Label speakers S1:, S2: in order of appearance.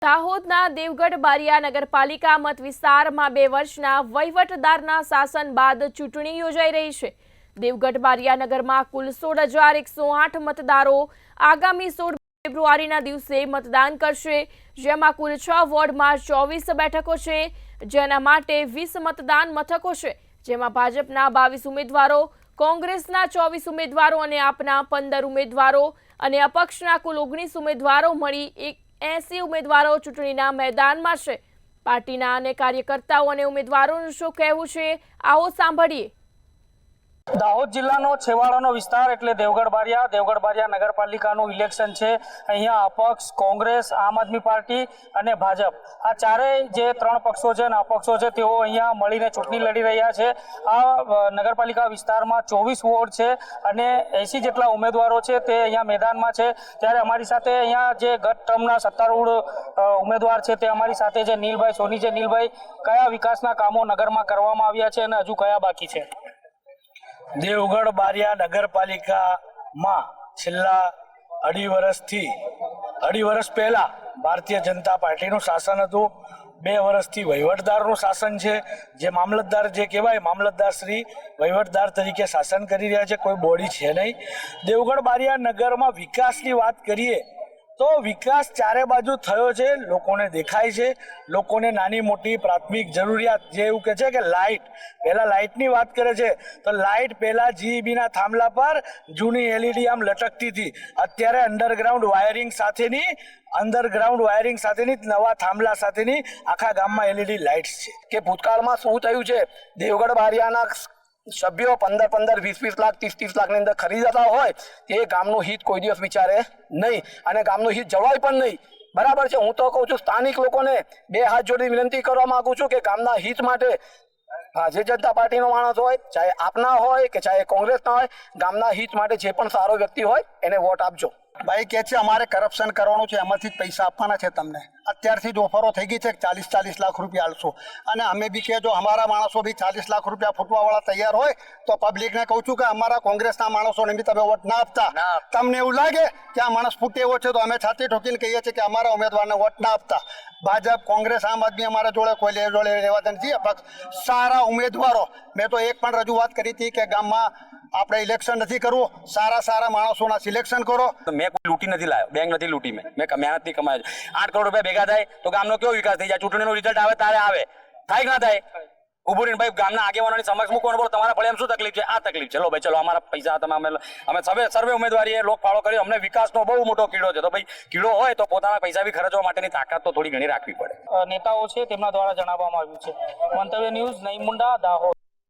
S1: દાહોદના દેવગઢ બારિયા નગરપાલિકા મત વિસ્તારમાં 2 વર્ષના વહીવટદારના શાસન બાદ ચૂંટણી યોજાઈ રહી છે। દેવગઢ બારિયા નગરમાં કુલ 16,108 મતદારો આગામી 16 ફેબ્રુઆરીના દિવસે મતદાન કરશે, જેમાં કુલ 6 વોર્ડમાં 24 બેઠકો છે, જેના માટે 20 મતદાન મથકો છે, જેમાં ભાજપના 22 ઉમેદવારો, કોંગ્રેસના 24 ઉમેદવારો અને આપના 15 ઉમેદવારો અને અપક્ષના કુલ 19 ઉમેદવારો મળી 80 ઉમેદવારો ચૂંટણીના મેદાનમાં છે। પાર્ટીના અને કાર્યકર્તાઓ અને ઉમેદવારોનું શું કહેવું છે, આવો સાંભળીએ।
S2: દાહોદ જિલ્લાનો છેવાડાનો વિસ્તાર એટલે દેવગઢ બારિયા નગરપાલિકાનું ઇલેક્શન છે। અહીંયા અપક્ષ, કોંગ્રેસ, આમ આદમી પાર્ટી અને ભાજપ આ ચારેય જે 3 પક્ષો છે અને અપક્ષો છે તેઓ અહીંયા મળીને ચૂંટણી લડી રહ્યા છે। આ નગરપાલિકા વિસ્તારમાં 24 વોર્ડ છે અને 80 જેટલા ઉમેદવારો છે તે અહીંયા મેદાનમાં છે। ત્યારે અમારી સાથે અહીંયા જે ગત ટર્મના સત્તારૂઢ ઉમેદવાર છે તે અમારી સાથે છે, નીલભાઈ સોની છે। નીલભાઈ, કયા વિકાસના કામો નગરમાં કરવામાં આવ્યા છે અને હજુ કયા બાકી છે?
S3: દેવગઢ બારિયા નગરપાલિકામાં છેલ્લા અઢી વર્ષ પહેલા ભારતીય જનતા પાર્ટીનું શાસન હતું। 2 વર્ષથી વહીવટદારનું શાસન છે, જે મામલતદાર જે કહેવાય મામલતદાર શ્રી વહીવટદાર તરીકે શાસન કરી રહ્યા છે, કોઈ બોડી છે નહીં। દેવગઢ બારિયા નગરમાં વિકાસની વાત કરીએ તો વિકાસ ચારે બાજુ થયો છે, લોકોને દેખાય છે। લોકોને નાની મોટી પ્રાથમિક જરૂરિયાત જે એવું કહે છે કે લાઇટ, પહેલાં લાઇટની વાત કરે છે તો લાઇટ પહેલાં જીઈબીના થાંભલા પર જૂની એલઈડી આમ લટકતી હતી, અત્યારે અંડરગ્રાઉન્ડ વાયરિંગ સાથેની નવા થાંભલા સાથેની આખા ગામમાં એલઈડી લાઇટ્સ છે।
S4: કે ભૂતકાળમાં શું થયું છે, દેવગઢ બારિયાના સભ્યો 15-15, 20-20 લાખ, 30-30 લાખની અંદર ખરીદતા હોય તે ગામનું હિત કોઈ દિવસ વિચારે નહીં અને ગામનું હિત જવાય પણ નહીં। બરાબર છે। હું તો કહું છું, સ્થાનિક લોકોને 2 હાથ જોડી વિનંતી કરવા માંગુ છું કે ગામના હિત માટે ભારતીય જનતા પાર્ટીનો માણસ હોય, ચાહે આપના હોય કે ચાહે કોંગ્રેસના હોય, ગામના હિત માટે જે પણ સારો વ્યક્તિ હોય એને વોટ આપજો।
S5: ભાઈ કહે છે અમારે કરપ્શન કરવાનું છે, એમાંથી જ પૈસા આપવાના છે તમને। અત્યારથી જ ઓફરો થઈ ગઈ છે કે 40-40 લાખ રૂપિયા આલશો અને અમે બી કહેજો અમારા માણસો બી 40 લાખ રૂપિયા ફૂટવાવાળા તૈયાર હોય તો પબ્લિકને કહું છું કે અમારા કોંગ્રેસના માણસોને બી તમે વોટ ના આપતા। તમને એવું લાગે કે આ માણસ ફૂટે એવો છે તો અમે છાતી ઠોકીને કહીએ છીએ કે અમારા ઉમેદવારને વોટ ના આપતા। ભાજપ, કોંગ્રેસ, આમ આદમી અમારા જોડે કોઈ જોડે રહેવા નથી। સારા ઉમેદવારો, મેં તો એક પણ રજૂઆત કરી હતી કે ગામમાં આપણે ઇલેક્શન નથી કરવું, સારા માણસોના સિલેક્શન કરો।
S6: મેં કોઈ લૂંટી નથી લાવ્યો, બેંક નથી લૂંટી, મેં મહેનતથી કમાયો છે। 8 કરોડ રૂપિયા ભેગા થાય તો ગામનો કેવો વિકાસ થઈ જાય? ચૂંટણીનો રિઝલ્ટ આવે તારે આવે, થાય કે ના થાય? ઉભું રહીને ભાઈ ગામના આગેવાનોની સમક્ષ મૂકવાનું, બોલો તમારા ભલે એમ શું તકલીફ છે? આ તકલીફ છે, લો ભાઈ ચલો અમારા પૈસા તમે અમે સર્વે ઉમેદવારીએ લોકફાળો કર્યો, અમને વિકાસનો બહુ મોટો કીડો છે, તો ભાઈ કીડો હોય તો પોતાના પૈસા બી ખર્ચવા માટેની તાકાત તો થોડી ઘણી રાખવી પડે।
S2: નેતાઓ છે તેમના દ્વારા જણાવવામાં આવ્યું છે। મંતવ્ય ન્યૂઝ, નઈમ મુંડા, દાહોદ।